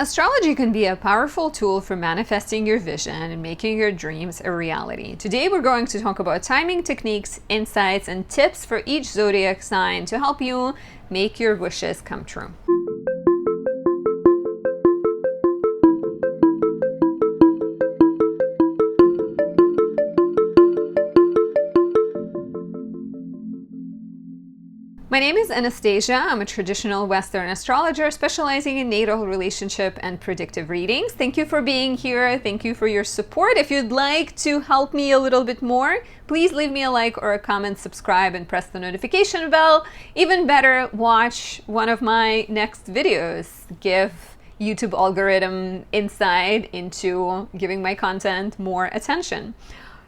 Astrology can be a powerful tool for manifesting your vision and making your dreams a reality. Today we're going to talk about timing techniques, insights, and tips for each zodiac sign to help you make your wishes come true. My name is Anastasia. I'm a traditional Western astrologer specializing in natal, relationship, and predictive readings. Thank you for being here. Thank you for your support. If you'd like to help me a little bit more, please leave me a like or a comment, subscribe, and press the notification bell. Even better, watch one of my next videos. Give YouTube algorithm insight into giving my content more attention.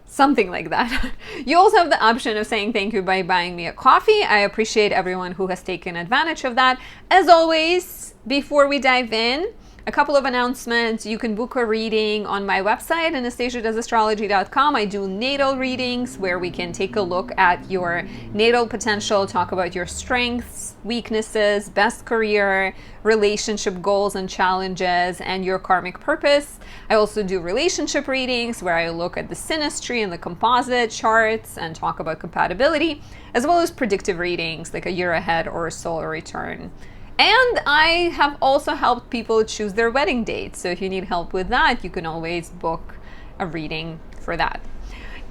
Something like that. You also have the option of saying thank you by buying me a coffee. I appreciate everyone who has taken advantage of that. As always, before we dive in, a couple of announcements. You can book a reading on my website, anastasiadoesastrology.com. I do natal readings where we can take a look at your natal potential, talk about your strengths, weaknesses, best career, relationship goals and challenges, and your karmic purpose. I also do relationship readings where I look at the synastry and the composite charts and talk about compatibility, as well as predictive readings like a year ahead or a solar return. And I have also helped people choose their wedding date. So if you need help with that, you can always book a reading for that.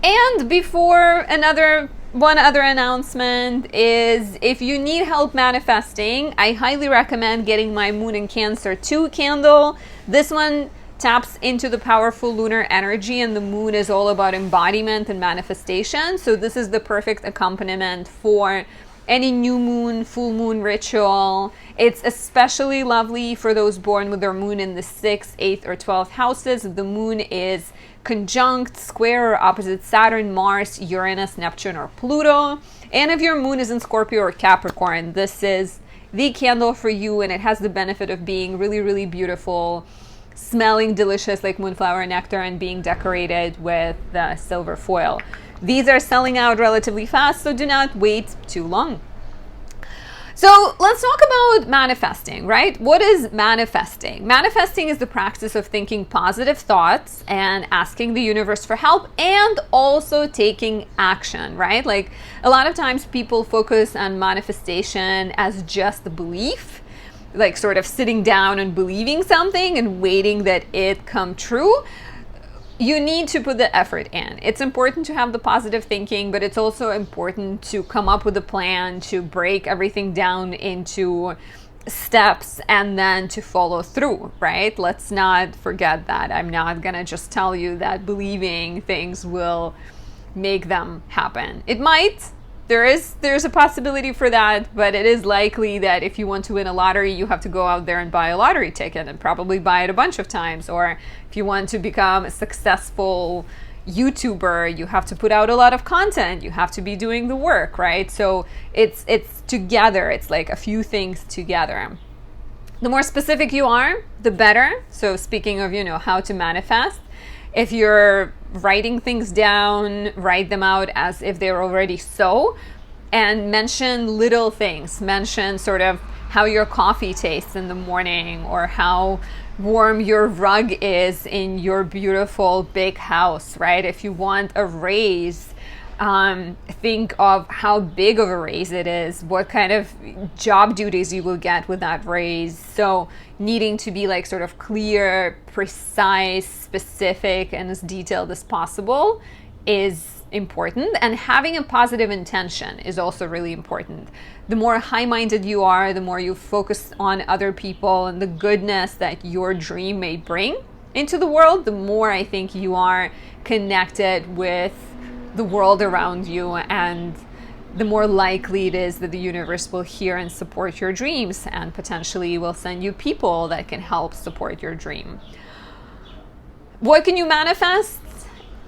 And before one other announcement is if you need help manifesting, I highly recommend getting my Moon in Cancer 2 candle. This one taps into the powerful lunar energy, and the moon is all about embodiment and manifestation. So this is the perfect accompaniment for any new moon, full moon ritual. It's especially lovely for those born with their moon in the 6th, 8th, or 12th houses. If the moon is conjunct, square, or opposite Saturn, Mars, Uranus, Neptune, or Pluto. And if your moon is in Scorpio or Capricorn, this is the candle for you, and it has the benefit of being really, really beautiful, smelling delicious like moonflower nectar, and being decorated with the silver foil. These are selling out relatively fast, so do not wait too long. So let's talk about manifesting, right? What is manifesting? Manifesting is the practice of thinking positive thoughts and asking the universe for help, and also taking action, right? Like a lot of times people focus on manifestation as just a belief, like sort of sitting down and believing something and waiting that it come true. You need to put the effort in. It's important to have the positive thinking, but it's also important to come up with a plan, to break everything down into steps, and then to follow through, right? Let's not forget that. I'm not gonna just tell you that believing things will make them happen. It might. There's a possibility for that, but it is likely that if you want to win a lottery, you have to go out there and buy a lottery ticket and probably buy it a bunch of times. Or if you want to become a successful YouTuber, you have to put out a lot of content. You have to be doing the work, right? So it's together. It's like a few things together. The more specific you are, the better. So speaking of, how to manifest, if you're writing things down, write them out as if they're already so, and mention little things. Mention sort of how your coffee tastes in the morning, or how warm your rug is in your beautiful big house, right? If you want a raise, think of how big of a raise it is, what kind of job duties you will get with that raise. So needing to be like sort of clear, precise, specific, and as detailed as possible is important. And having a positive intention is also really important. The more high-minded you are, the more you focus on other people and the goodness that your dream may bring into the world, the more I think you are connected with the world around you, and the more likely it is that the universe will hear and support your dreams, and potentially will send you people that can help support your dream. What can you manifest?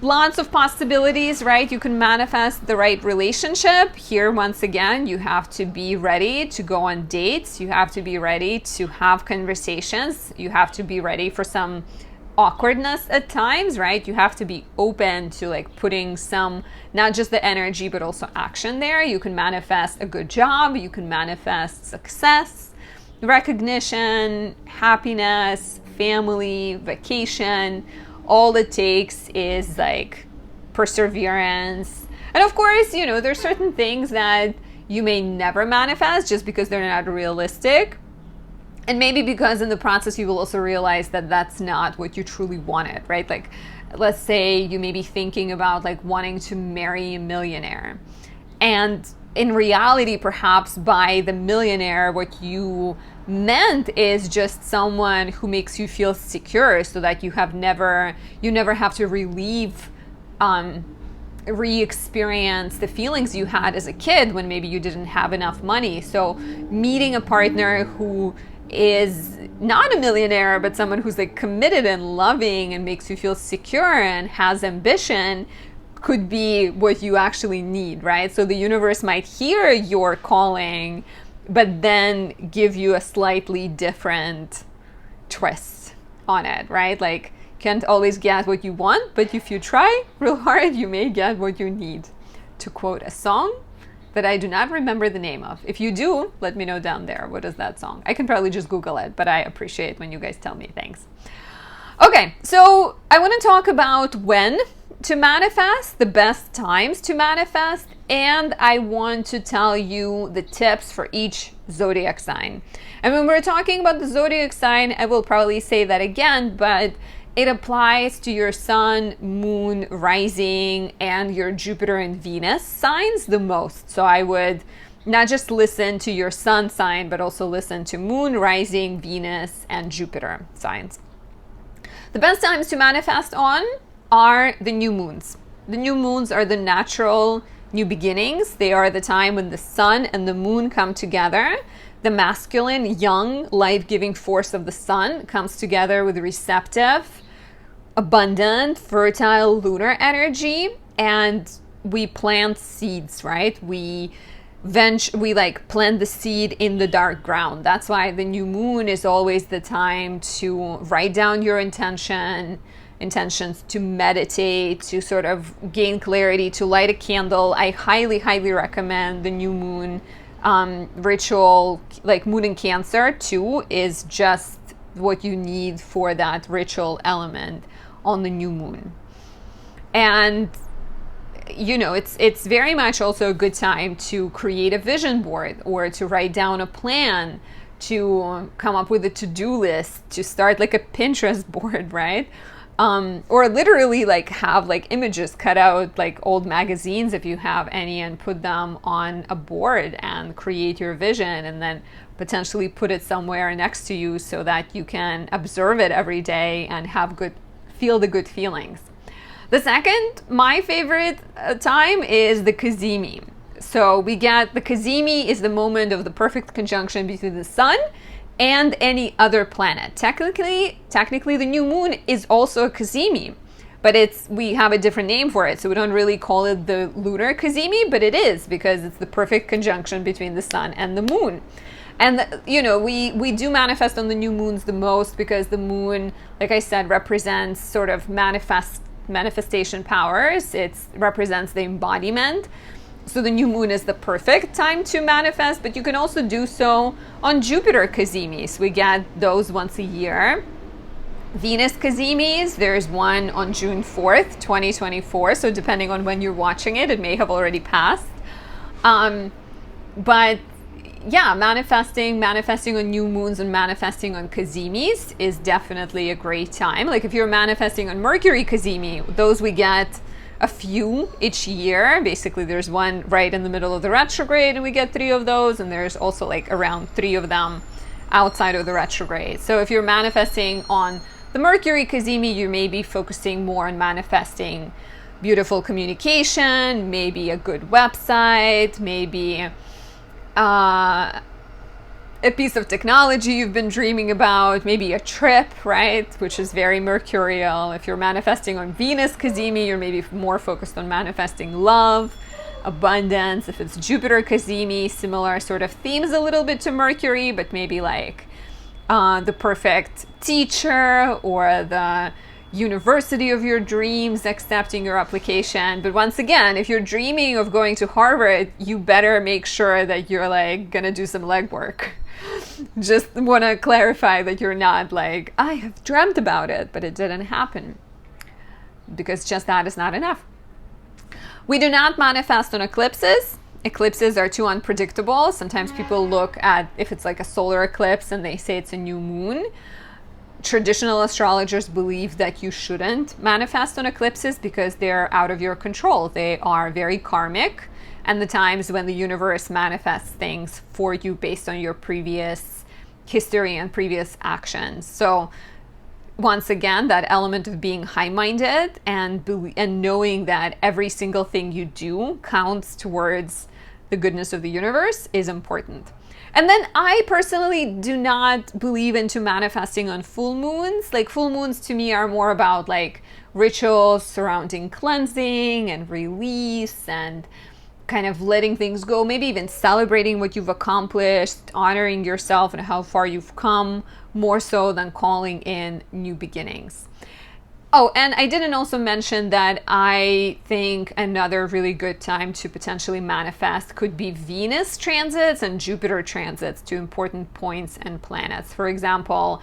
Lots of possibilities, right? You can manifest the right relationship. Here, once again, you have to be ready to go on dates. You have to be ready to have conversations. You have to be ready for some awkwardness at times, right? You have to be open to like putting some, not just the energy, but also action there. You can manifest a good job. You can manifest success. recognition, happiness, family, vacation. All it takes is like perseverance. And of course, you know, there's certain things that you may never manifest just because they're not realistic. And maybe because in the process you will also realize that that's not what you truly wanted, right? Like, let's say you may be thinking about like wanting to marry a millionaire. And in reality, perhaps by the millionaire, what you meant is just someone who makes you feel secure, so that you never have to re-experience the feelings you had as a kid when maybe you didn't have enough money. So meeting a partner who is not a millionaire, but someone who's like committed and loving and makes you feel secure and has ambition could be what you actually need, right? So the universe might hear your calling, but then give you a slightly different twist on it, right? Like, can't always get what you want, but if you try real hard, you may get what you need. To quote a song that I do not remember the name of. If you do, let me know down there. What is that song? I can probably just Google it, but I appreciate when you guys tell me. Thanks. Okay, so I want to talk about when to manifest, the best times to manifest, and I want to tell you the tips for each zodiac sign. And when we're talking about the zodiac sign, I will probably say that again, but it applies to your sun, moon, rising, and your Jupiter and Venus signs the most. So I would not just listen to your sun sign, but also listen to moon, rising, Venus, and Jupiter signs. The best times to manifest on are the new moons. The new moons are the natural new beginnings. They are the time when the sun and the moon come together. The masculine, young, life-giving force of the sun comes together with receptive, abundant, fertile lunar energy, and we plant seeds, right? We like plant the seed in the dark ground. That's why the new moon is always the time to write down your intentions, to meditate, to sort of gain clarity, to light a candle. I highly, highly recommend the new moon ritual. Like moon in Cancer too is just what you need for that ritual element on the new moon. And you know, it's very much also a good time to create a vision board, or to write down a plan, to come up with a to-do list, to start like a Pinterest board, right? Or literally like have like images cut out, like old magazines if you have any, and put them on a board and create your vision, and then potentially put it somewhere next to you so that you can observe it every day and feel the good feelings. The second, my favorite time is the Cazimi. So we get the Cazimi is the moment of the perfect conjunction between the sun and any other planet. Technically the new moon is also a Cazimi, but we have a different name for it. So we don't really call it the lunar Cazimi, but it is, because it's the perfect conjunction between the sun and the moon. And you know, we do manifest on the new moons the most, because the moon, like I said, represents sort of manifestation powers. It represents the embodiment. So the new moon is the perfect time to manifest, but you can also do so on Jupiter Cazimis. We get those once a year. Venus Cazimis, there's one on June 4th, 2024. So depending on when you're watching it, it may have already passed. But yeah, manifesting on new moons and manifesting on Cazimis is definitely a great time. Like if you're manifesting on Mercury Cazimi, those we get a few each year. Basically, there's one right in the middle of the retrograde, and we get 3 of those, and there's also like around 3 of them outside of the retrograde. So if you're manifesting on the Mercury Cazimi, you may be focusing more on manifesting beautiful communication, maybe a good website, maybe a piece of technology you've been dreaming about, maybe a trip, right, which is very mercurial. If you're manifesting on Venus Cazimi, you're maybe more focused on manifesting love, abundance. If it's Jupiter Cazimi, similar sort of themes a little bit to Mercury, but maybe like the perfect teacher, or the university of your dreams accepting your application. But once again, if you're dreaming of going to Harvard, you better make sure that you're like gonna do some legwork. Just want to clarify that you're not like, I have dreamt about it, but it didn't happen. Because just that is not enough. We do not manifest on eclipses. Eclipses are too unpredictable. Sometimes people look at if it's like a solar eclipse and they say it's a new moon. Traditional astrologers believe that you shouldn't manifest on eclipses because they're out of your control. They are very karmic, and the times when the universe manifests things for you based on your previous history and previous actions. So once again, that element of being high-minded and knowing that every single thing you do counts towards the goodness of the universe is important. And then I personally do not believe into manifesting on full moons. Like full moons to me are more about like rituals surrounding cleansing and release and kind of letting things go, maybe even celebrating what you've accomplished, honoring yourself and how far you've come, more so than calling in new beginnings. Oh, and I didn't also mention that I think another really good time to potentially manifest could be Venus transits and Jupiter transits to important points and planets. For example,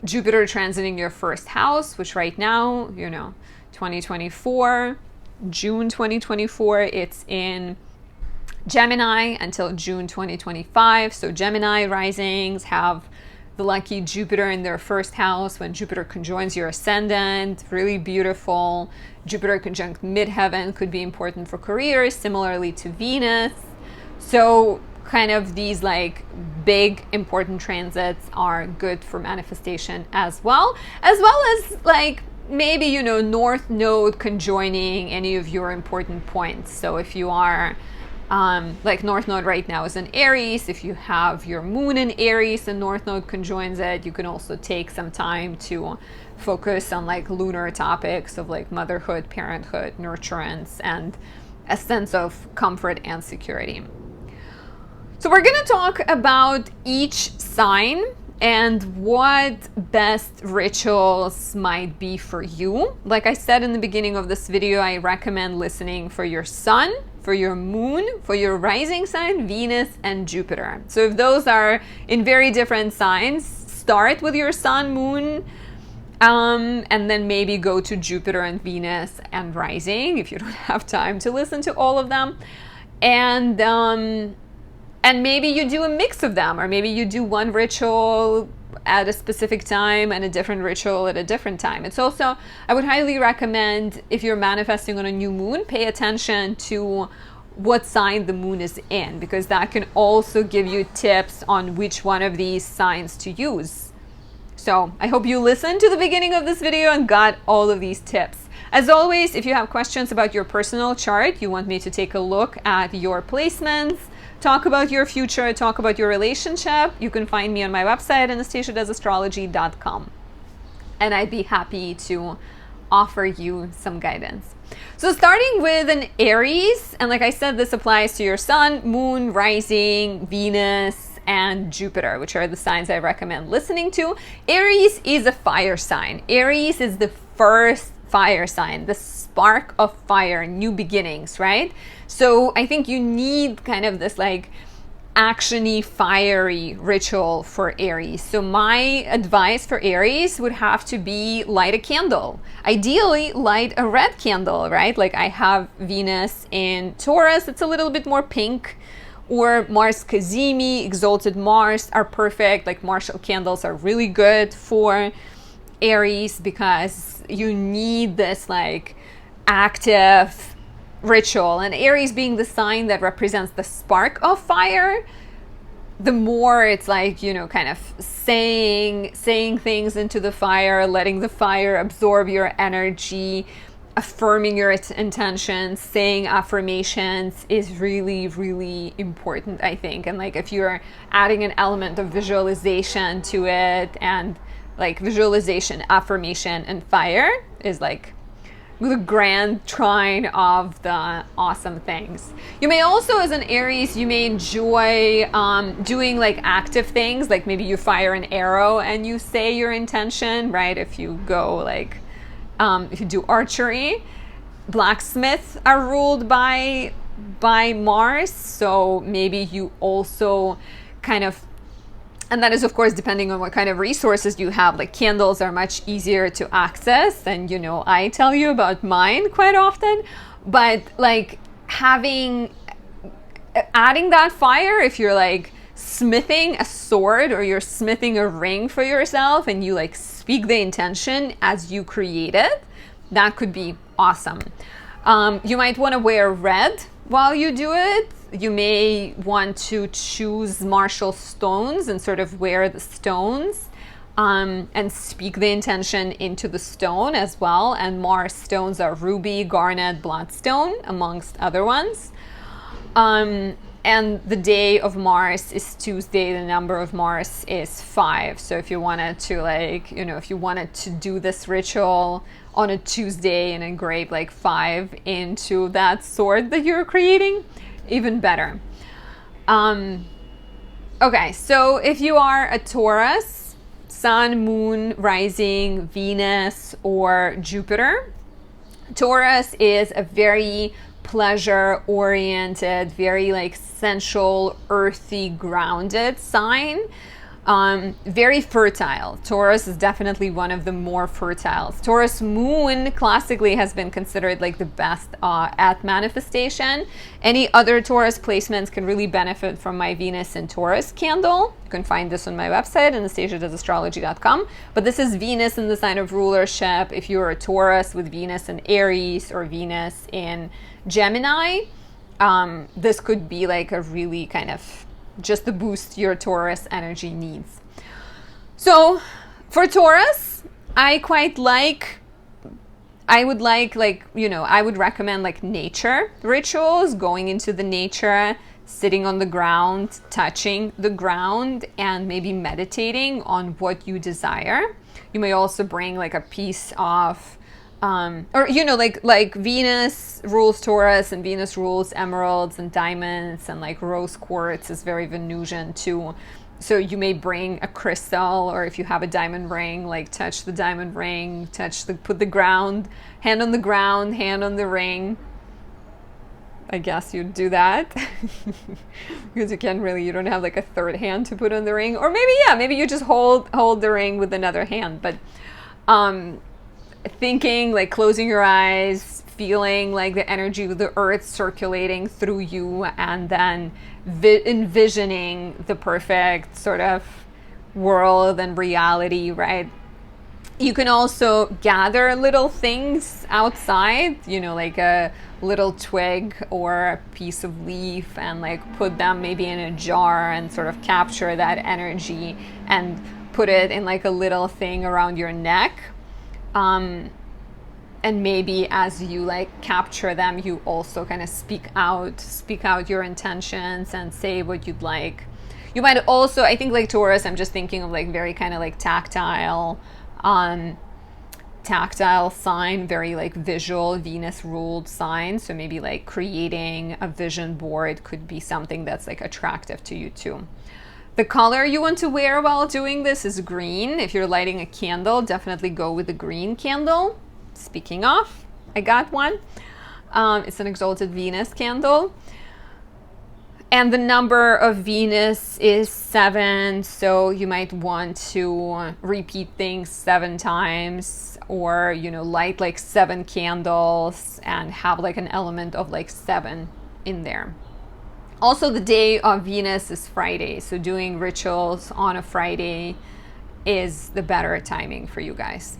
Jupiter transiting your first house, which right now, 2024, June 2024, it's in Gemini until June 2025. So Gemini risings have the lucky Jupiter in their first house when Jupiter conjoins your ascendant. Really beautiful. Jupiter conjunct midheaven could be important for careers, similarly to Venus. So kind of these like big important transits are good for manifestation as well as like maybe, North Node conjoining any of your important points. So if you are like North Node right now is in Aries. If you have your moon in Aries and North Node conjoins it, you can also take some time to focus on like lunar topics of like motherhood, parenthood, nurturance, and a sense of comfort and security. So we're going to talk about each sign and what best rituals might be for you. Like I said in the beginning of this video, I recommend listening for your sun, for your moon, for your rising sign, Venus, and Jupiter. So if those are in very different signs, start with your sun, moon, and then maybe go to Jupiter and Venus and rising if you don't have time to listen to all of them. And maybe you do a mix of them, or maybe you do one ritual at a specific time and a different ritual at a different time. It's also, I would highly recommend if you're manifesting on a new moon, pay attention to what sign the moon is in, because that can also give you tips on which one of these signs to use. So I hope you listened to the beginning of this video and got all of these tips. As always, if you have questions about your personal chart, you want me to take a look at your placements, talk about your future, talk about your relationship, you can find me on my website, anastasiadoesastrology.com. And I'd be happy to offer you some guidance. So starting with an Aries, and like I said, this applies to your sun, moon, rising, Venus, and Jupiter, which are the signs I recommend listening to. Aries is a fire sign. Aries is the first fire sign, the spark of fire, new beginnings, right? So I think you need kind of this like actiony, fiery ritual for Aries. So my advice for Aries would have to be light a candle. Ideally, light a red candle, right? Like I have Venus in Taurus, it's a little bit more pink, or Mars Cazimi, exalted Mars are perfect. Like Marshall candles are really good for Aries because you need this like active ritual, and Aries being the sign that represents the spark of fire, the more it's like, kind of saying things into the fire, letting the fire absorb your energy, affirming your intentions, saying affirmations is really, really important, I think. And like if you're adding an element of visualization to it, and like visualization, affirmation, and fire is like the grand trine of the awesome things. You may also, as an Aries, you may enjoy doing like active things, like maybe you fire an arrow and you say your intention, right? If you go like, if you do archery, blacksmiths are ruled by Mars, so maybe you also kind of And that is, of course, depending on what kind of resources you have. Like candles are much easier to access, and you know, I tell you about mine quite often. But like adding that fire, if you're like smithing a sword or you're smithing a ring for yourself and you like speak the intention as you create it, that could be awesome. You might want to wear red while you do it. You may want to choose martial stones and sort of wear the stones and speak the intention into the stone as well. And Mars stones are ruby, garnet, bloodstone, amongst other ones. And the day of Mars is Tuesday. The number of Mars is 5. So if you wanted to like, you know, if you wanted to do this ritual on a Tuesday and engrave like 5 into that sword that you're creating, even better. Okay, so if you are a Taurus, Sun, Moon, Rising, Venus, or Jupiter, Taurus is a very pleasure-oriented, very like sensual, earthy, grounded sign. Very fertile. Taurus is definitely one of the more fertile. Taurus moon classically has been considered like the best at manifestation. Any other Taurus placements can really benefit from my Venus in Taurus candle. You can find this on my website, anastasiadoesastrology.com. But this is Venus in the sign of rulership. If you're a Taurus with Venus in Aries or Venus in Gemini, this could be like a really kind of just the boost your Taurus energy needs. So for Taurus, I would recommend like nature rituals, going into the nature, sitting on the ground, touching the ground, and maybe meditating on what you desire. You may also bring like a piece of or you know, like Venus rules Taurus and Venus rules emeralds and diamonds, and like rose quartz is very Venusian too. So you may bring a crystal, or if you have a diamond ring, like touch the diamond ring, put the ground, hand on the ground, hand on the ring. I guess you'd do that because you don't have like a third hand to put on the ring, or maybe you just hold the ring with another hand. But thinking, like closing your eyes, feeling like the energy of the earth circulating through you, and then envisioning the perfect sort of world and reality, right? You can also gather little things outside, you know, like a little twig or a piece of leaf, and like put them maybe in a jar and sort of capture that energy and put it in like a little thing around your neck. And maybe as you like capture them, you also kind of speak out your intentions and say what you'd like. You might also, I think like Taurus, I'm just thinking of like very kind of like tactile sign, very like visual, Venus ruled sign. So maybe like creating a vision board could be something that's like attractive to you too. The color you want to wear while doing this is green. If you're lighting a candle, definitely go with the green candle. Speaking of, I got one. It's an exalted Venus candle. And the number of Venus is 7. So you might want to repeat things 7 times, or, you know, light like 7 candles and have like an element of like 7 in there. Also, the day of Venus is Friday, so doing rituals on a Friday is the better timing for you guys.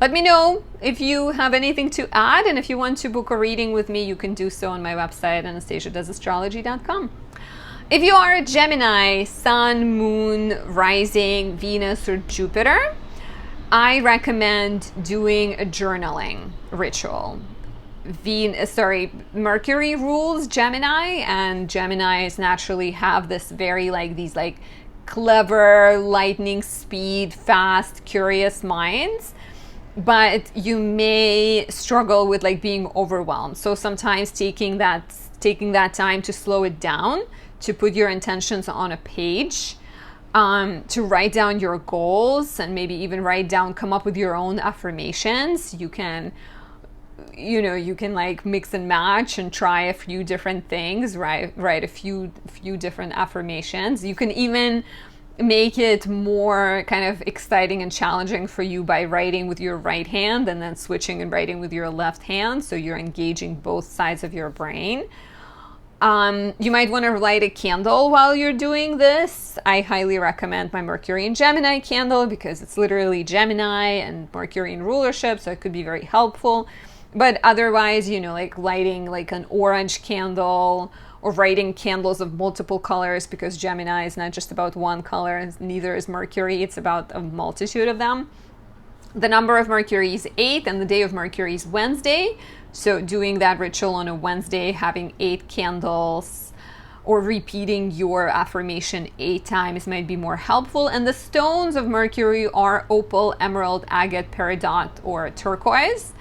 Let me know if you have anything to add, and if you want to book a reading with me, you can do so on my website, anastasiadoesastrology.com. If you are a Gemini, Sun, Moon, Rising, Venus, or Jupiter, I recommend doing a journaling ritual. Mercury rules Gemini, and Geminis naturally have this very like these like clever, lightning speed, fast, curious minds. But you may struggle with like being overwhelmed. So sometimes taking that time to slow it down, to put your intentions on a page, to write down your goals, and maybe even come up with your own affirmations. You can like mix and match and try a few different things, write a few different affirmations. You can even make it more kind of exciting and challenging for you by writing with your right hand and then switching and writing with your left hand. So you're engaging both sides of your brain. You might want to light a candle while you're doing this. I highly recommend my Mercury in Gemini candle because it's literally Gemini and Mercury in rulership, so it could be very helpful. But otherwise, you know, like lighting like an orange candle or writing candles of multiple colors, because Gemini is not just about one color, and neither is Mercury, it's about a multitude of them. The number of Mercury is 8 and the day of Mercury is Wednesday. So doing that ritual on a Wednesday, having 8 candles or repeating your affirmation 8 times might be more helpful. And the stones of Mercury are opal, emerald, agate, peridot, or turquoise,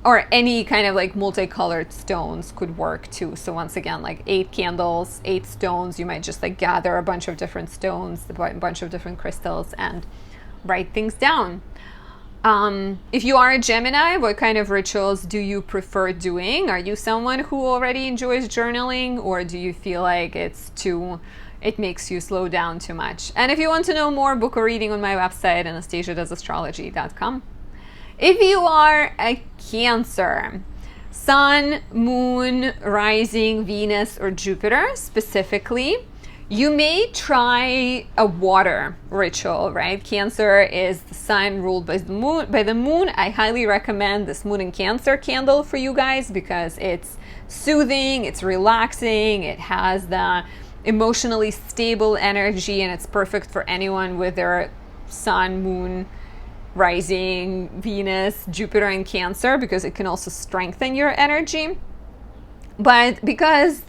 or any kind of like multicolored stones could work too. So once again, like 8 candles, 8 stones, you might just like gather a bunch of different stones, a bunch of different crystals, and write things down. If you are a Gemini, what kind of rituals do you prefer doing? Are you someone who already enjoys journaling, or do you feel like it makes you slow down too much? And if you want to know more, book a reading on my website, anastasiadoesastrology.com. If you are a Cancer, Sun, Moon, Rising, Venus, or Jupiter specifically, you may try a water ritual, right? Cancer is the sign ruled by the moon. I highly recommend this Moon in Cancer candle for you guys because it's soothing, it's relaxing, it has the emotionally stable energy, and it's perfect for anyone with their Sun, Moon, Rising, Venus, Jupiter in Cancer, because it can also strengthen your energy. But because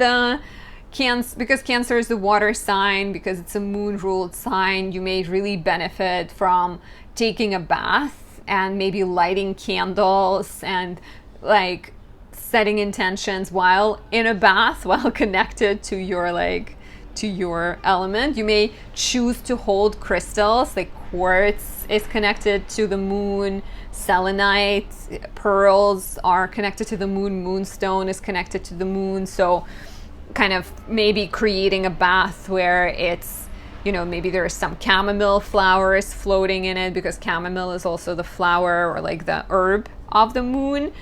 Cancer is the water sign, because it's a moon-ruled sign, you may really benefit from taking a bath and maybe lighting candles and like setting intentions while in a bath, while connected to your element. You may choose to hold crystals, like quartz is connected to the moon, selenite, pearls are connected to the moon, moonstone is connected to the moon. So kind of maybe creating a bath where it's, you know, maybe there's some chamomile flowers floating in it, because chamomile is also the flower or like the herb of the moon.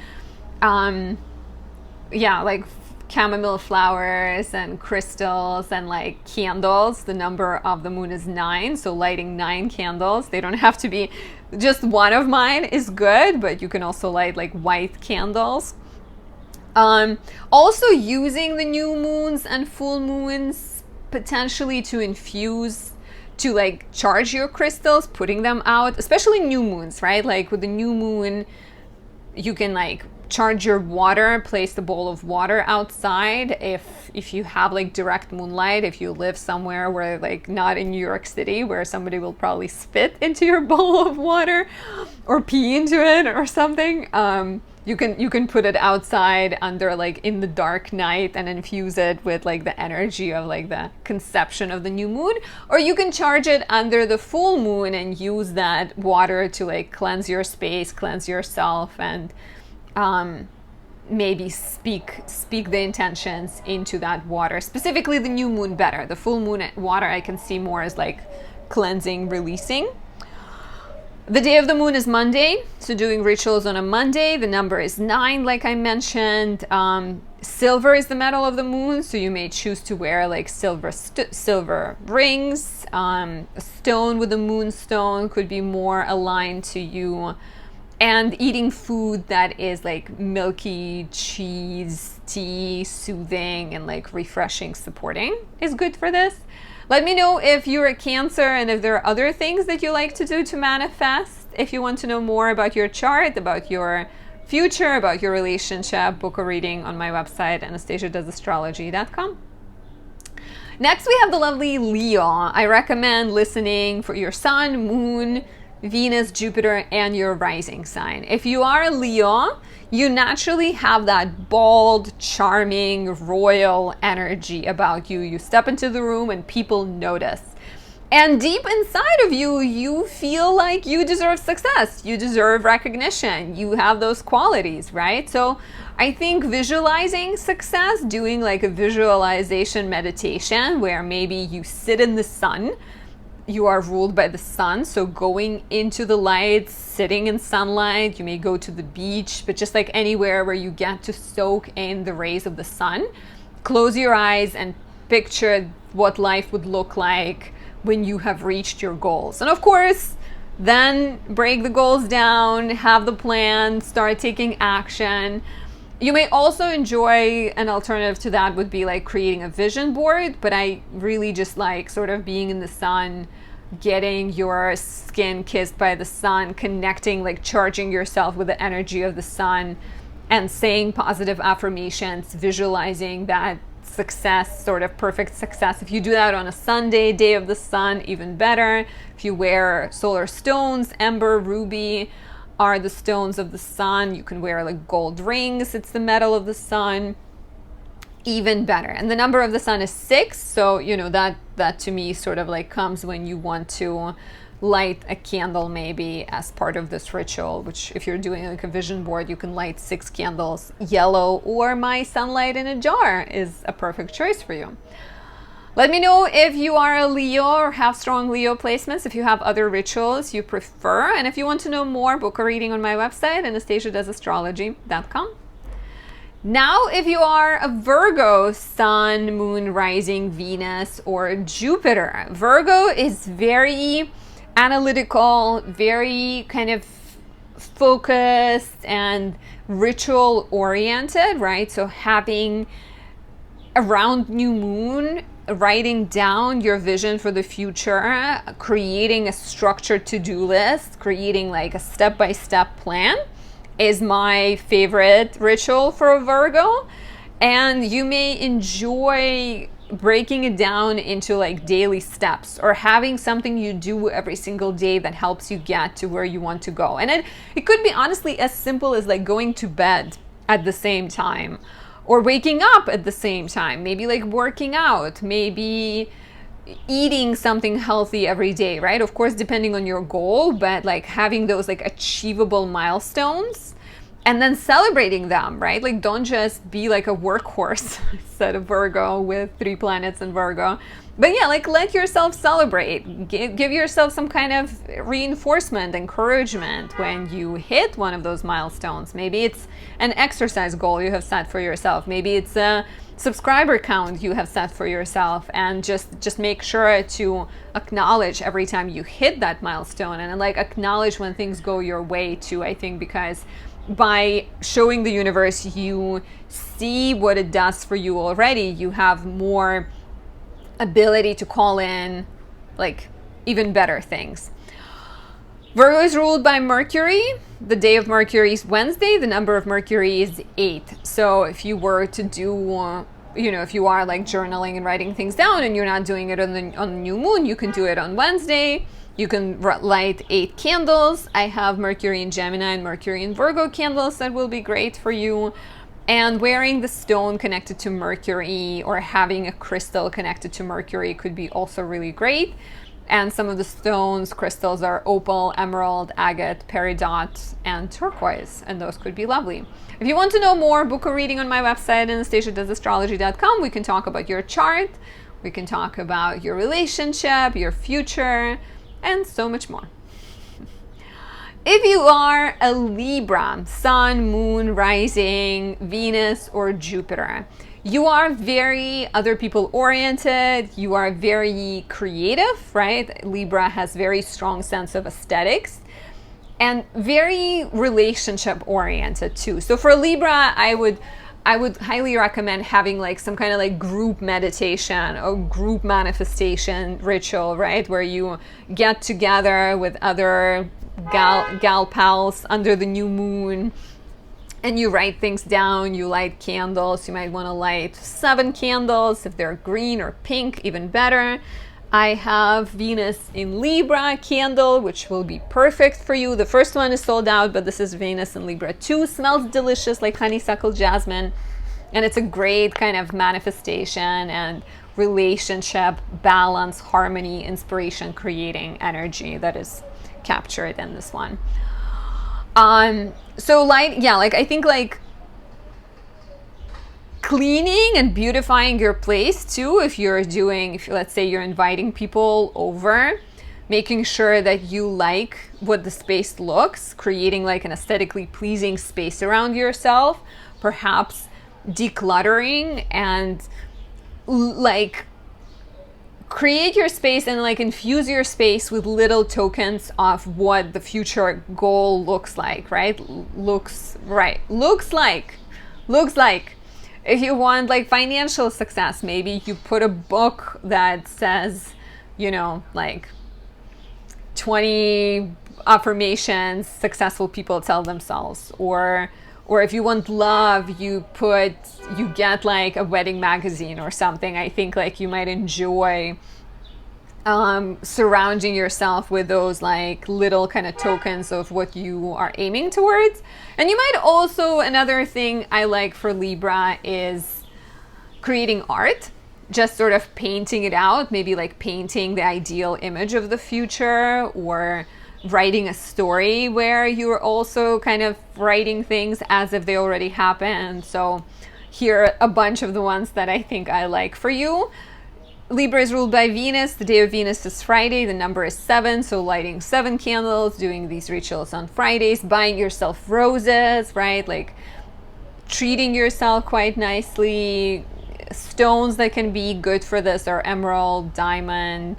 Yeah, like chamomile flowers and crystals and like candles. The number of the moon is 9, so lighting 9 candles. They don't have to be just one of mine is good, but you can also light like white candles. Also using the new moons and full moons potentially to infuse, to like charge your crystals, putting them out, especially new moons, right? Like with the new moon, you can like charge your water, place the bowl of water outside. If you have like direct moonlight, if you live somewhere where like not in New York City, where somebody will probably spit into your bowl of water or pee into it or something, you can put it outside under like in the dark night and infuse it with like the energy of like the conception of the new moon. Or you can charge it under the full moon and use that water to like cleanse your space, cleanse yourself, and maybe speak the intentions into that water. Specifically the new moon better. The full moon water I can see more as like cleansing, releasing. The day of the moon is Monday, so doing rituals on a Monday. The number is 9, like I mentioned. Silver is the metal of the moon, so you may choose to wear like silver rings. A stone with a moonstone could be more aligned to you. And eating food that is like milky, cheese, tea, soothing, and like refreshing, supporting is good for this. Let me know if you're a Cancer and if there are other things that you like to do to manifest. If you want to know more about your chart, about your future, about your relationship, book a reading on my website, anastasiadoesastrology.com. Next, we have the lovely Leo. I recommend listening for your sun, moon, Venus, Jupiter, and your rising sign. If you are a Leo, you naturally have that bold, charming, royal energy about you. You step into the room and people notice. And deep inside of you, you feel like you deserve success. You deserve recognition. You have those qualities, right? So I think visualizing success, doing like a visualization meditation where maybe you sit in the sun you are ruled by the sun. So going into the light, sitting in sunlight, you may go to the beach, but just like anywhere where you get to soak in the rays of the sun, close your eyes and picture what life would look like when you have reached your goals. And of course, then break the goals down, have the plan, start taking action. You may also enjoy, an alternative to that would be like creating a vision board, but I really just like sort of being in the sun, getting your skin kissed by the sun, connecting, like charging yourself with the energy of the sun, and saying positive affirmations, visualizing that success, sort of perfect success. If you do that on a Sunday, day of the sun, even better. If you wear solar stones, amber, ruby are the stones of the sun. You can wear like gold rings, it's the metal of the sun, even better. And the number of the sun is 6, so you know that to me sort of like comes when you want to light a candle maybe as part of this ritual, which if you're doing like a vision board, you can light 6 candles. Yellow or my sunlight in a jar is a perfect choice for you. Let me know if you are a Leo or have strong Leo placements, if you have other rituals you prefer. And if you want to know more, book a reading on my website, anastasiadoesastrology.com. Now, if you are a Virgo, Sun, Moon, Rising, Venus, or Jupiter, Virgo is very analytical, very kind of focused and ritual oriented, right? So having around new moon, writing down your vision for the future, creating a structured to-do list, creating like a step-by-step plan is my favorite ritual for a Virgo. And you may enjoy breaking it down into like daily steps, or having something you do every single day that helps you get to where you want to go. And it could be honestly as simple as like going to bed at the same time, or waking up at the same time, maybe like working out, maybe eating something healthy every day, right? Of course, depending on your goal, but like having those like achievable milestones and then celebrating them, right? Like don't just be like a workhorse instead of Virgo with 3 planets in Virgo. But yeah, like let yourself celebrate. Give yourself some kind of reinforcement, encouragement when you hit one of those milestones. Maybe it's an exercise goal you have set for yourself. Maybe it's a subscriber count you have set for yourself, and just make sure to acknowledge every time you hit that milestone, and like acknowledge when things go your way too, I think, because by showing the universe you see what it does for you already, you have more ability to call in like even better things. Virgo is ruled by Mercury. The day of Mercury is Wednesday. The number of Mercury is 8. So if you were to do, if you are like journaling and writing things down and you're not doing it on the new moon, you can do it on Wednesday. You can light 8 candles. I have Mercury in Gemini and Mercury in Virgo candles that will be great for you. And wearing the stone connected to Mercury or having a crystal connected to Mercury could be also really great. And some of the crystals are opal, emerald, agate, peridot, and turquoise, and those could be lovely. If you want to know more, book a reading on my website, anastasiadoesastrology.com. We can talk about your chart, we can talk about your relationship, your future, and so much more. If you are a Libra, Sun, Moon, Rising, Venus, or Jupiter, you are very other people oriented, you are very creative, right? Libra has very strong sense of aesthetics and very relationship oriented too. So for Libra, I would highly recommend having like some kind of like group meditation or group manifestation ritual, right? Where you get together with other gal pals under the new moon and you write things down, you light candles. You might want to light 7 candles. If they're green or pink, even better. I have Venus in Libra candle, which will be perfect for you. The first one is sold out, but this is Venus in Libra 2. Smells delicious like honeysuckle jasmine. And it's a great kind of manifestation and relationship, balance, harmony, inspiration creating energy that is captured in this one. So I think like cleaning and beautifying your place too, if let's say you're inviting people over, making sure that you like what the space looks, creating like an aesthetically pleasing space around yourself, perhaps decluttering and like create your space and like infuse your space with little tokens of what the future goal looks like, right? Looks like. If you want like financial success, maybe you put a book that says, you know, like 20 affirmations successful people tell themselves, or if you want love, you get like a wedding magazine or something. I think like you might enjoy surrounding yourself with those like little kind of tokens of what you are aiming towards. And you might also, another thing I like for Libra is creating art, just sort of painting it out, maybe like painting the ideal image of the future, or writing a story where you're also kind of writing things as if they already happened. So here are a bunch of the ones that I think I like for you. Libra is ruled by Venus. The day of Venus is Friday. The number is 7. So lighting 7 candles, doing these rituals on Fridays, buying yourself roses, right? Like treating yourself quite nicely. Stones that can be good for this are emerald, diamond,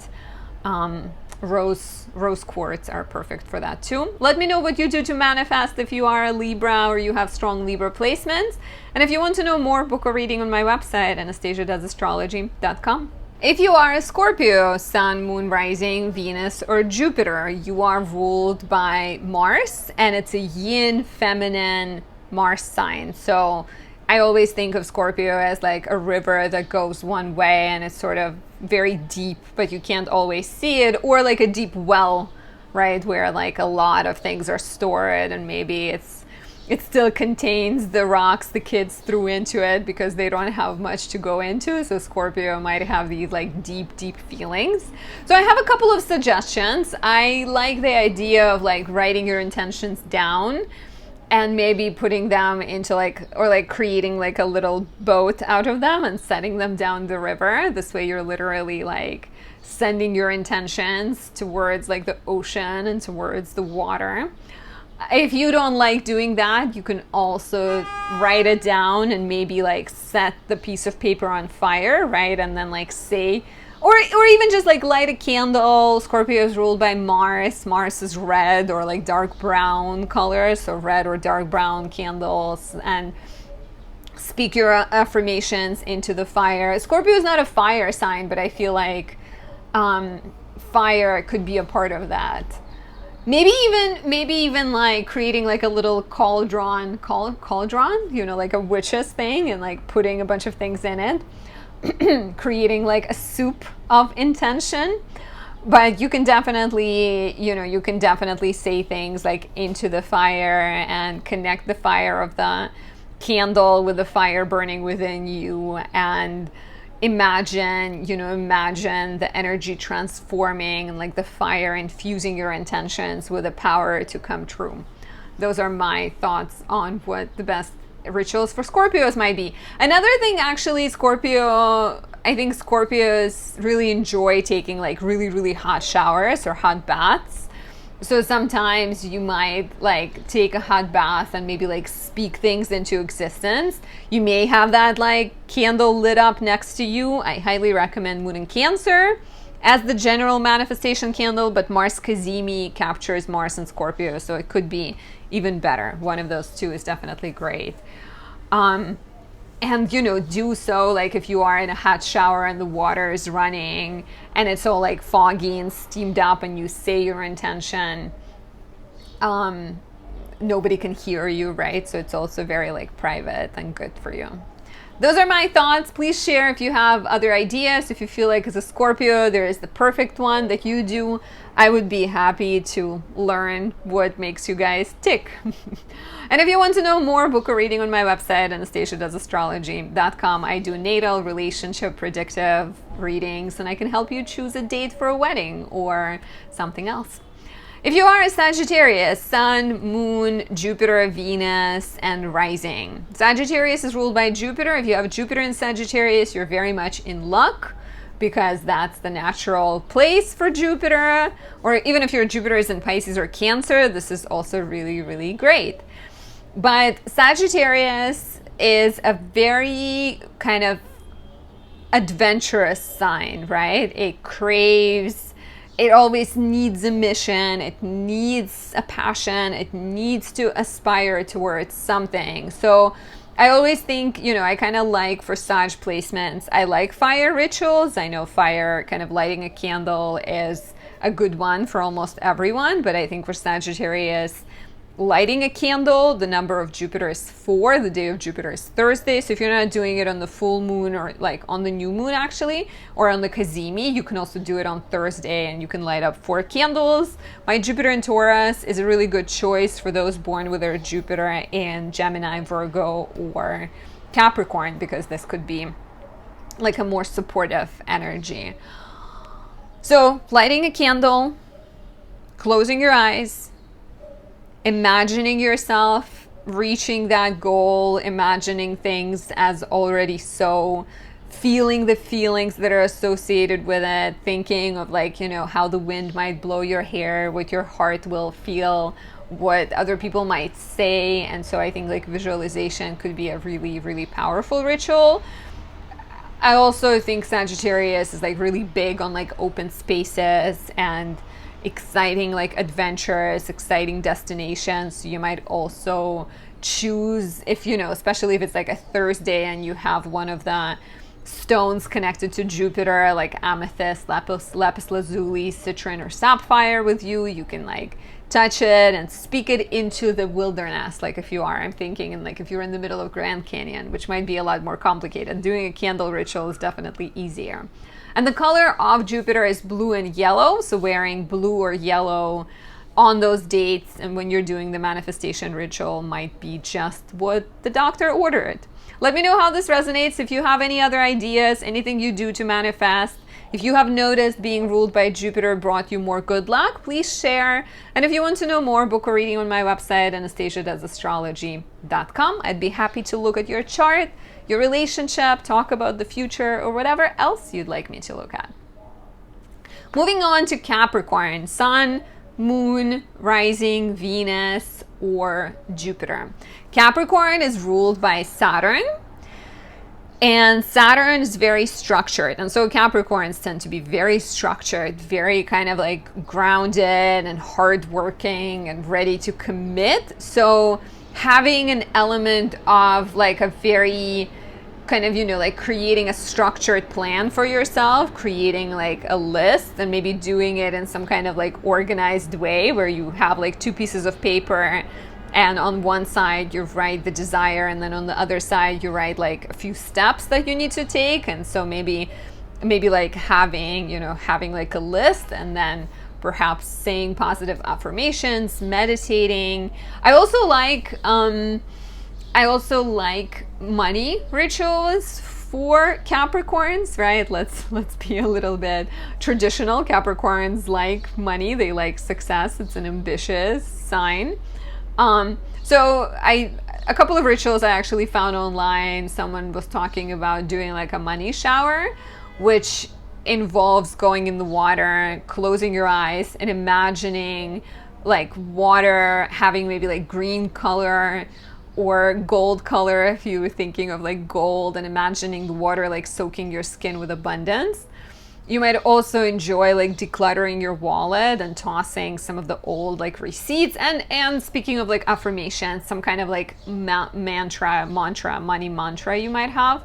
rose quartz are perfect for that too. Let me know what you do to manifest if you are a Libra or you have strong Libra placements. And if you want to know more, book a reading on my website, anastasiadoesastrology.com. If you are a Scorpio, Sun, Moon, Rising, Venus, or Jupiter, you are ruled by Mars, and it's a yin, feminine Mars sign. So I always think of Scorpio as like a river that goes one way and it's sort of very deep, but you can't always see it, or like a deep well, right, where like a lot of things are stored and maybe it still contains the rocks the kids threw into it because they don't have much to go into. So Scorpio might have these like deep feelings. So I have a couple of suggestions. I like the idea of like writing your intentions down and maybe putting them into like, or like creating like a little boat out of them and setting them down the river. This way you're literally like sending your intentions towards like the ocean and towards the water. If you don't like doing that, you can also write it down and maybe like set the piece of paper on fire, right? And then like say, or even just like light a candle. Scorpio is ruled by Mars. Mars is red or like dark brown colors, so red or dark brown candles, and speak your affirmations into the fire. Scorpio is not a fire sign, but I feel like fire could be a part of that. Maybe even like creating like a little cauldron, you know, like a witch's thing, and like putting a bunch of things in it, creating like a soup of intention. But you can definitely, you can definitely say things like into the fire and connect the fire of the candle with the fire burning within you, and imagine the energy transforming and like the fire infusing your intentions with the power to come true. Those are my thoughts on what the best rituals for Scorpios might be. Another thing, actually, I think Scorpios really enjoy taking like really hot showers or hot baths. So sometimes you might like take a hot bath and maybe like speak things into existence. You may have that like candle lit up next to you. I highly recommend Moon and Cancer as the general manifestation candle, but Mars Kazemi captures Mars and Scorpio, so it could be even better. One of those two is definitely great. And do so like if you are in a hot shower and the water is running and it's all like foggy and steamed up and you say your intention, nobody can hear you, right? So it's also very like private and good for you. Those are my thoughts. Please share if you have other ideas. If you feel like as a Scorpio there is the perfect one that you do, I would be happy to learn what makes you guys tick. And if you want to know more, book a reading on my website, AnastasiaDoesAstrology.com. I do natal, relationship, predictive readings, and I can help you choose a date for a wedding or something else. If you are a Sagittarius, Sun, Moon, Jupiter, Venus, and Rising. Sagittarius is ruled by Jupiter. If you have Jupiter in Sagittarius, you're very much in luck. because that's the natural place for Jupiter. Or even if your Jupiter is in Pisces or Cancer, this is also really, really great. But Sagittarius is a very kind of adventurous sign, right? It craves, it always needs a mission, it needs a passion, it needs to aspire towards something. So I always think, you know, I kind of like for Sag placements, I like fire rituals. I know fire, kind of lighting a candle is a good one for almost everyone, but I think for Sagittarius, lighting a candle, the number of Jupiter is 4, the day of Jupiter is Thursday. So if you're not doing it on the full moon or like on the new moon actually, or on the Kazemi, you can also do it on Thursday and you can light up 4 candles. My Jupiter in Taurus is a really good choice for those born with their Jupiter in Gemini, Virgo, or Capricorn, because this could be like a more supportive energy. So lighting a candle, closing your eyes, imagining yourself reaching that goal, imagining things as already so, feeling the feelings that are associated with it, thinking of like, you know, how the wind might blow your hair, what your heart will feel, what other people might say. And so I think like visualization could be a really, really powerful ritual. I also think Sagittarius is like really big on like open spaces and exciting like adventures, exciting destinations. So you might also choose, if you know, especially if it's like a Thursday and you have one of the stones connected to Jupiter, like amethyst, lapis lazuli, citron, or sapphire with you, you can like touch it and speak it into the wilderness. Like if you are, I'm thinking, and like if you're in the middle of Grand Canyon, which might be a lot more complicated, doing a candle ritual is definitely easier. And the color of Jupiter is blue and yellow, so wearing blue or yellow on those dates and when you're doing the manifestation ritual might be just what the doctor ordered. Let me know how this resonates. If you have any other ideas, anything you do to manifest, if you have noticed being ruled by Jupiter brought you more good luck, please share. And if you want to know more, book a reading on my website, anastasiadoesastrology.com. I'd be happy to look at your chart, your relationship, talk about the future, or whatever else you'd like me to look at. Moving on to Capricorn, Sun, Moon, Rising, Venus, or Jupiter. Capricorn is ruled by Saturn, and Saturn is very structured. And so Capricorns tend to be very structured, very kind of like grounded and hardworking and ready to commit. So having an element of like a very kind of, you know, like creating a structured plan for yourself, creating like a list and maybe doing it in some kind of like organized way where you have like 2 pieces of paper and on one side you write the desire and then on the other side you write like a few steps that you need to take. And so maybe like having like a list and then perhaps saying positive affirmations, meditating. I also like money rituals for Capricorns, right? Let's be a little bit traditional. Capricorns like money, they like success. It's an ambitious sign. So a couple of rituals I actually found online. Someone was talking about doing like a money shower, which involves going in the water, closing your eyes and imagining like water having maybe like green color or gold color if you were thinking of like gold, and imagining the water like soaking your skin with abundance. You might also enjoy like decluttering your wallet and tossing some of the old like receipts, and speaking of like affirmations, some kind of like mantra, money mantra you might have.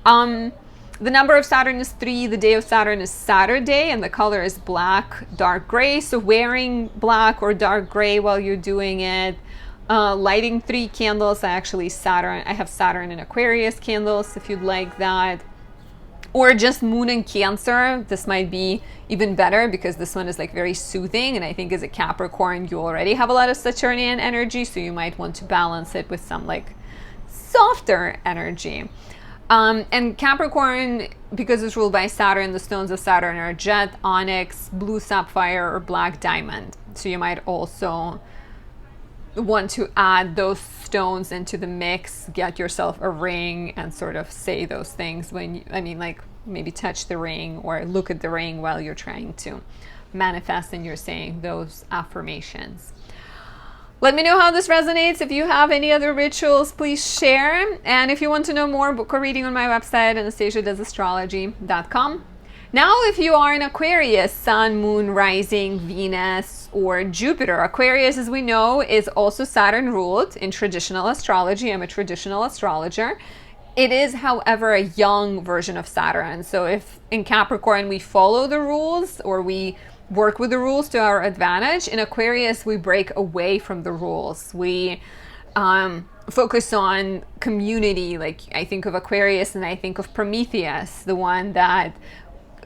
The number of Saturn is 3, the day of Saturn is Saturday, and the color is black, dark gray. So wearing black or dark gray while you're doing it, lighting 3 candles. I have Saturn and Aquarius candles if you'd like that. Or just Moon and Cancer. This might be even better because this one is like very soothing, and I think as a Capricorn you already have a lot of Saturnian energy, so you might want to balance it with some like softer energy. And Capricorn, because it's ruled by Saturn, the stones of Saturn are jet, onyx, blue sapphire, or black diamond. So you might also want to add those stones into the mix, get yourself a ring and sort of say those things when you, I mean, like maybe touch the ring or look at the ring while you're trying to manifest and you're saying those affirmations. Let me know how this resonates. If you have any other rituals, please share. And if you want to know more, book a reading on my website, anastasiadoesastrology.com. Now, if you are an Aquarius, Sun, Moon, Rising, Venus, or Jupiter. Aquarius, as we know, is also Saturn ruled in traditional astrology. I'm a traditional astrologer. It is, however, a young version of Saturn. So if in Capricorn we follow the rules or we work with the rules to our advantage, in Aquarius we break away from the rules. We focus on community. Like I think of Aquarius and I think of Prometheus, the one that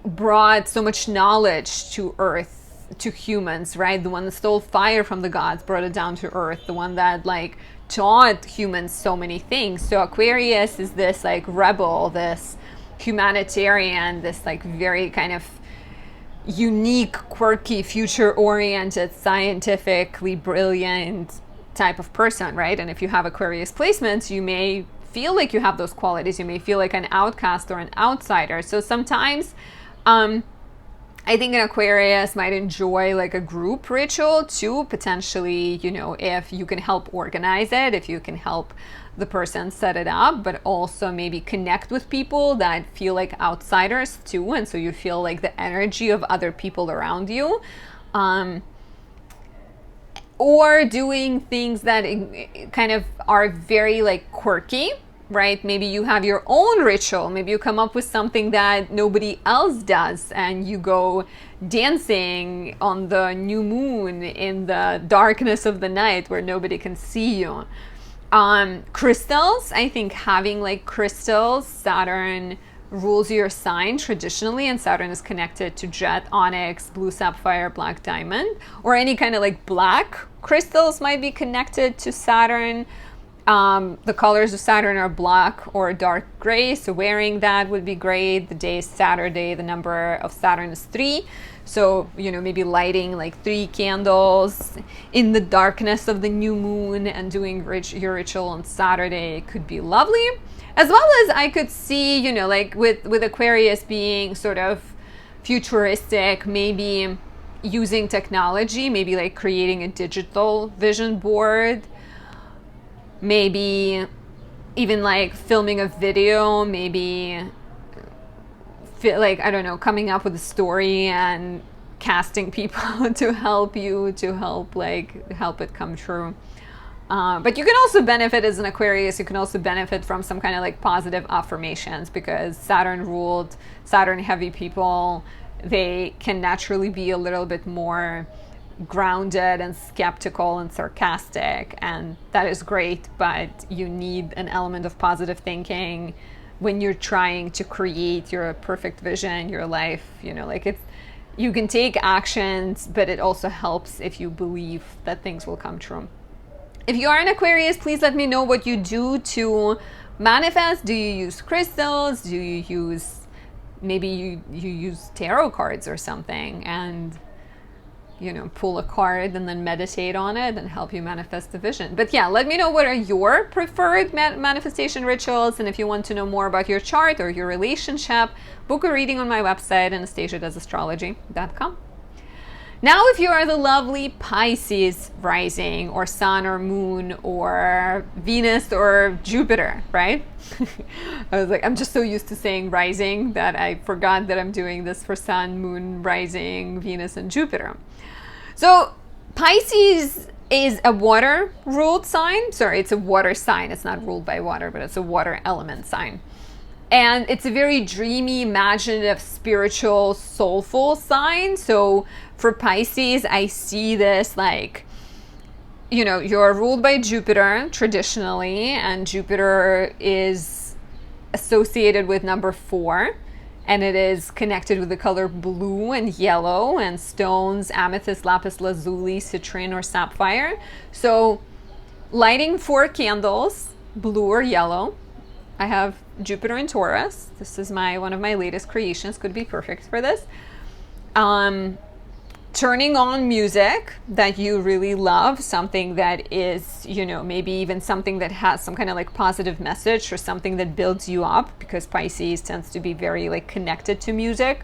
brought so much knowledge to Earth, to humans, right? The one that stole fire from the gods, brought it down to Earth, the one that like taught humans so many things. So Aquarius is this like rebel, this humanitarian, this like very kind of unique, quirky, future-oriented, scientifically brilliant type of person, right? And if you have Aquarius placements, you may feel like you have those qualities. You may feel like an outcast or an outsider. So sometimes I think an Aquarius might enjoy like a group ritual too, potentially, you know, if you can help organize it, if you can help the person set it up, but also maybe connect with people that feel like outsiders too. And so you feel like the energy of other people around you. Or doing things that kind of are very like quirky, right? Maybe you have your own ritual. Maybe you come up with something that nobody else does and you go dancing on the new moon in the darkness of the night where nobody can see you. Crystals, I think having like crystals, Saturn rules your sign traditionally, and Saturn is connected to jet, onyx, blue sapphire, black diamond, or any kind of like black crystals might be connected to Saturn. The colors of Saturn are black or dark gray, so wearing that would be great. The day is Saturday, the number of Saturn is 3. So, you know, maybe lighting like 3 candles in the darkness of the new moon and doing your ritual on Saturday could be lovely. As well as I could see, you know, like with Aquarius being sort of futuristic, maybe using technology, maybe like creating a digital vision board, maybe even like filming a video, maybe like, I don't know, coming up with a story and casting people to help you, to help it come true. But you can also benefit as an Aquarius, you can also benefit from some kind of like positive affirmations, because Saturn ruled, Saturn heavy people, they can naturally be a little bit more grounded and skeptical and sarcastic, and that is great, but you need an element of positive thinking when you're trying to create your perfect vision, your life, you know, like you can take actions, but it also helps if you believe that things will come true. If you are an Aquarius, please let me know what you do to manifest. Do you use crystals? Do you use, maybe you use tarot cards or something and, you know, pull a card and then meditate on it and help you manifest the vision. But yeah, let me know what are your preferred manifestation rituals. And if you want to know more about your chart or your relationship, book a reading on my website, anastasiadoesastrology.com. Now, if you are the lovely Pisces rising or sun or moon or Venus or Jupiter, right? I was like, I'm just so used to saying rising that I forgot that I'm doing this for sun, moon, rising, Venus, and Jupiter. So Pisces is a water ruled sign. Sorry, it's a water sign. It's not ruled by water, but it's a water element sign. And it's a very dreamy, imaginative, spiritual, soulful sign. So for Pisces, I see this like, you know, you're ruled by Jupiter traditionally, and Jupiter is associated with number 4. And it is connected with the color blue and yellow and stones, amethyst, lapis lazuli, citrine, or sapphire. So lighting 4 candles, blue or yellow. I have Jupiter in Taurus. This is one of my latest creations, could be perfect for this. turning on music that you really love, something that is, you know, maybe even something that has some kind of like positive message or something that builds you up, because Pisces tends to be very like connected to music.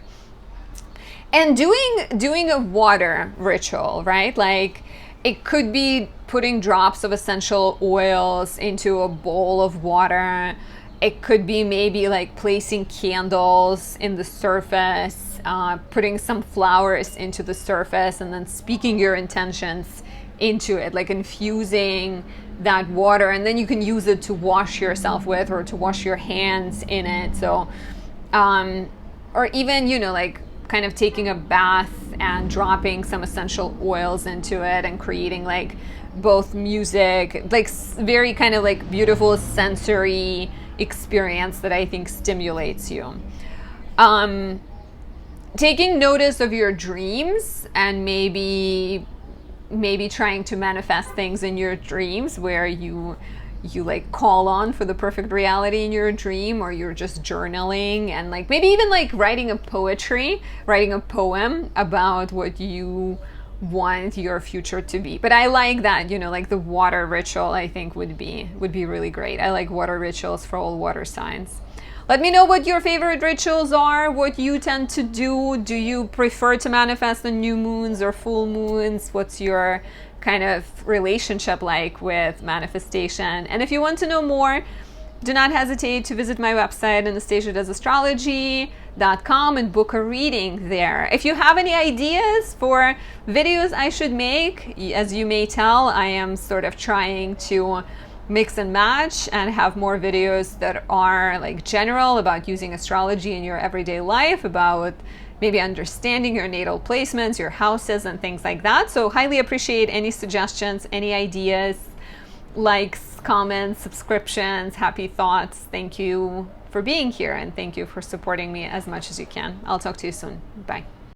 And doing a water ritual, right? Like it could be putting drops of essential oils into a bowl of water. It could be maybe like placing candles in the surface, putting some flowers into the surface, and then speaking your intentions into it, like infusing that water, and then you can use it to wash yourself with or to wash your hands in it. So, or even, you know, like kind of taking a bath and dropping some essential oils into it and creating like both music, like very kind of like beautiful sensory experience that I think stimulates you. Taking notice of your dreams and maybe trying to manifest things in your dreams where you like call on for the perfect reality in your dream, or you're just journaling and like maybe even like writing a poem about what you want your future to be. But I like that, you know, like the water ritual I think would be really great. I like water rituals for all water signs. Let me know what your favorite rituals are, what you tend to do. Do you prefer to manifest on new moons or full moons? What's your kind of relationship like with manifestation? And if you want to know more, do not hesitate to visit my website, anastasiadoesastrology.com, and book a reading there. If you have any ideas for videos I should make, as you may tell, I am sort of trying to mix and match and have more videos that are like general about using astrology in your everyday life, about maybe understanding your natal placements, your houses, and things like that. So highly appreciate any suggestions, any ideas, likes, comments, subscriptions, happy thoughts. Thank you for being here, and thank you for supporting me as much as you can. I'll talk to you soon. Bye.